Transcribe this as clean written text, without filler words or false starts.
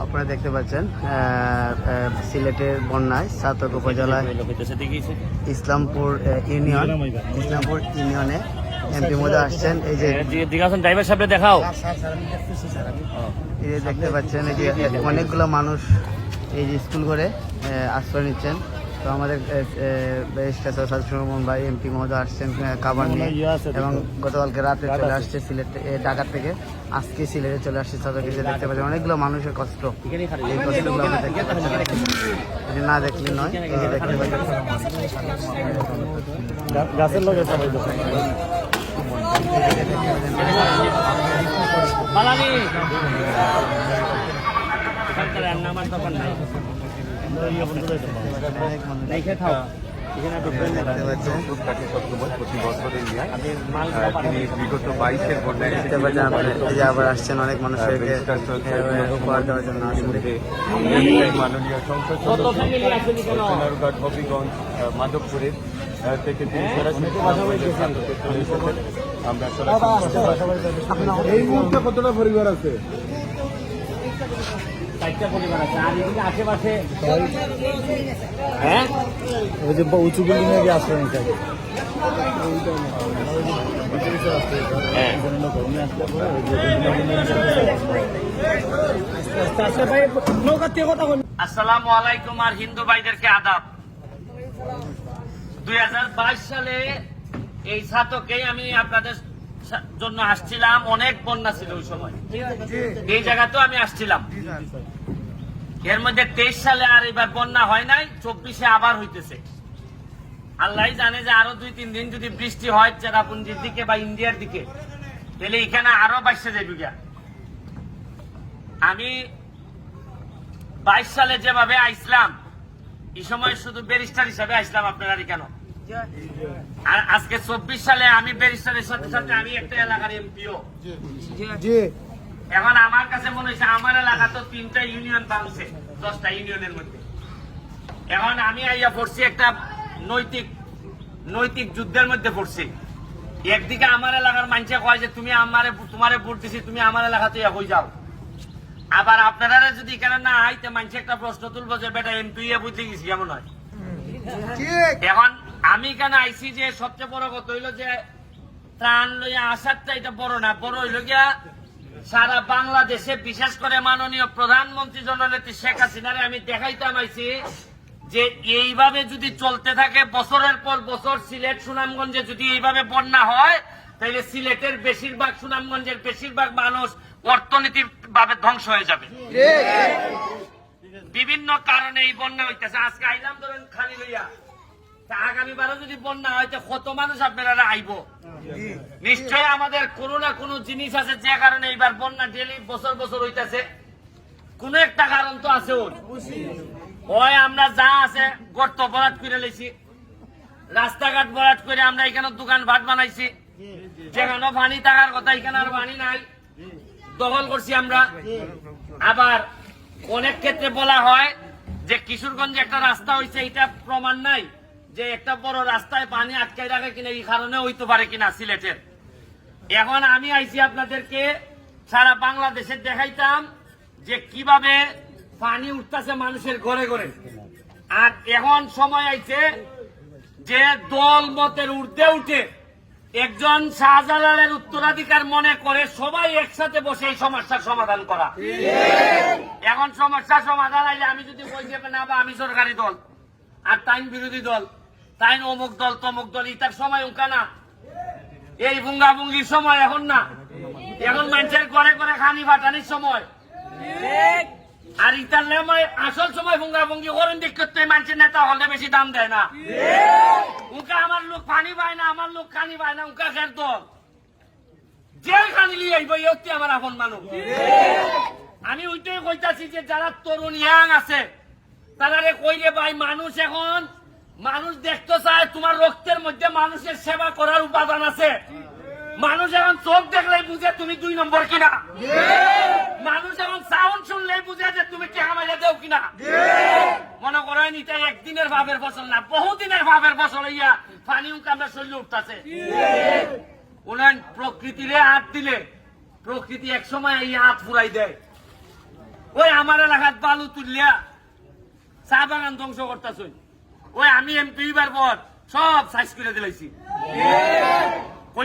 আপনারা দেখতে পাচ্ছেন সিলেটের বন্যায় ছাতক উপজেলায় ইসলামপুর ইউনিয়নে এমপি মহোদয় আসছেন। এই যে ড্রাইভার সাহেব দেখাও, এই যে দেখতে পাচ্ছেন এই যে অনেকগুলো মানুষ এই যে স্কুল করে আশ্রয় নিচ্ছেন। তো আমাদের ভাই এমপি মহোদয় আসছেন কাবার নিয়ে, এবং গতকালকে রাতে চলে আসছে সিলেট ঢাকা থেকে, আজকে সিলেটে চলে আসছে ছাতকে। দেখতে পাচ্ছেন অনেকগুলো মানুষের কষ্ট, এই কষ্টগুলো আপনি দেখতে পাচ্ছেন, না দেখলে নয়। এই যে দেখতে পাচ্ছেন গাছের লোক নামার দরকার নাই। আবার আসছেন অনেক মানুষের উপহার দেওয়ার জন্য। মাননীয় সংসদ হবিগঞ্জ মাধবপুরের থেকে তিনি সরাসরি আমরা এই মুহূর্তে কতটা পরিবার আছে? 4টা পরিবার আছে। আর এদিকে আশেপাশে ওই যে উঁচু বিল্ডিং এ আশ্রয় নিতে আসসালামু আলাইকুম আর হিন্দু ভাইদেরকে আদাব। 2022 সালে এই ছাতকেই আমি আপনাদের জন্য আসছিলাম। অনেক বন্যা ছিল ওই সময়, এই জায়গাতেও আমি আসছিলাম। এর মধ্যে 23 সালে আর এবার বন্যা হয় নাই, 24-এ আবার হইতেছে। আল্লাহ জানে যে আরো 2-3 দিন যদি বৃষ্টি হয় চেরাপুঞ্জির দিকে বা ইন্ডিয়ার দিকে, তাহলে এখানে আরো বাইশে যাইবে। আমি 22 সালে যেভাবে আইসলাম, এই সময় শুধু ব্যারিস্টার হিসাবে আইসলাম আপনারা কেন। আর আজকে 24 সালে আমি ব্যারিস্টারের সাথে সাথে আমি একটা এলাকার এমপিও। এখন আমার কাছে মনে হয়েছে আমার এলাকা তো 3টা ইউনিয়ন বাংছে 10টা ইউনিয়নের মধ্যে। এখন আমি আইয়া পড়ছি একটা নৈতিক যুদ্ধের মধ্যে পড়ছি। একদিকে আমার এলাকার মানুষে কয় যে তুমি তোমারে ভোট দিছি, তুমি আমার এলাকাতে হয়ে যাও। আবার আপনারা যদি এখানে না আইতে মানুষে একটা প্রশ্ন তুলবো যে বেটা এমপি বুঝতে গেছি কেমন হয়। এখন আমি কেন আইসি যে সবচেয়ে বড় কথা হইলো যে ত্রাণ লইয়া আসারটা এটা বড় না, বড় হইল গিয়া সারা বাংলাদেশে বিশেষ করে মাননীয় প্রধানমন্ত্রী জননেত্রী শেখ হাসিনারে আমি দেখাইতাম আইছি যে এইভাবে যদি চলতে থাকে বছরের পর বছর সিলেট সুনামগঞ্জে যদি এইভাবে বন্যা হয়, তাহলে সিলেটের বেশিরভাগ সুনামগঞ্জের বেশিরভাগ মানুষ অর্থনৈতিক ভাবে ধ্বংস হয়ে যাবে। বিভিন্ন কারণে এই বন্যা হইতেছে। আজকে আইলাম ধরেন খালি লইয়া, আগামীবারও যদি বন্যা হয় কত মানুষ আপনারা আইব। নিশ্চয় আমাদের কোনো না কোনো জিনিস আছে যে কারণে এইবার বন্যা ডেলি বছর বছর হইতেছে। কোন একটা কারণ তো আছে। ওই আমরা যা আছে গর্ত ভরাট করে লেছি, রাস্তাঘাট ভরাট করে আমরা এখানে দোকান ভাট বানাইছি, যেখানে পানি থাকার কথা এখানে আর পানি নাই, দখল করছি আমরা। আবার অনেক ক্ষেত্রে বলা হয় যে কিশোরগঞ্জে একটা রাস্তা হয়েছে, এটা প্রমাণ নাই যে একটা বড় রাস্তায় পানি আটকাই রাখে কিনা, এই কারণে হইতে পারে কিনা সিলেটের। এখন আমি আইছি আপনাদেরকে সারা বাংলাদেশে দেখাইতাম যে কিভাবে পানি উঠতেছে মানুষের ঘরে ঘরে। আর এখন সময় আইছে যে দল মতের ঊর্ধ্বে উঠে একজন শাহজালালের উত্তরাধিকার মনে করে সবাই একসাথে বসে এই সমস্যার সমাধান করা। এখন সমস্যার সমাধান আইলে আমি যদি বই দেবে না বা আমি সরকারি দল আর তাইন বিরোধী দল, তাইন অমুক দল তমুক দল, ইতার সময় উঙ্কা না, এই ভুঙ্গাভুঙ্গির সময় এখন না। এখন মানুষের ঘরে ঘরে খানি ফাটানির সময়। আর ইতার আসল সময় ভুঙ্গাভুঙ্গি করেন দেখতে মানুষের নেতা হলে বেশি দাম দেয় না। উনকা আমার লোক পানি পায় না, আমার লোক খানি পায় না, উনকা খের দল যে খানি লিয়ে আইব এই আমার আপন মানুষ। আমি ওইটাই কইতাছি যে যারা তরুণ ইয়াং আছে তারা কইলে ভাই মানুষ এখন মানুষ দেখতে চায় তোমার রক্তের মধ্যে মানুষের সেবা করার উপাদান আছে। মানুষ এখন চোখ দেখলেই বুঝে তুমি 2 নম্বর কিনা। মানুষ এখন সাউন্ড শুনলেই বুঝে যে তুমি কে আমাকে দেও কিনা। মনে করেন এটা একদিনের ভাবের ফসল না, বহুদিনের ভাবের ফসল। ইয়া পানি আমরা শরীরে উঠতেছে। প্রকৃতিরে হাত দিলে প্রকৃতি এক সময় এই হাত ফুরাই দেয়। ওই আমার এলাকাত বালু তুললিয়া চা বাগান ধ্বংস করতেছ, ওই আমি এমপি বার পর সব সাইজ করে দিলাইছি।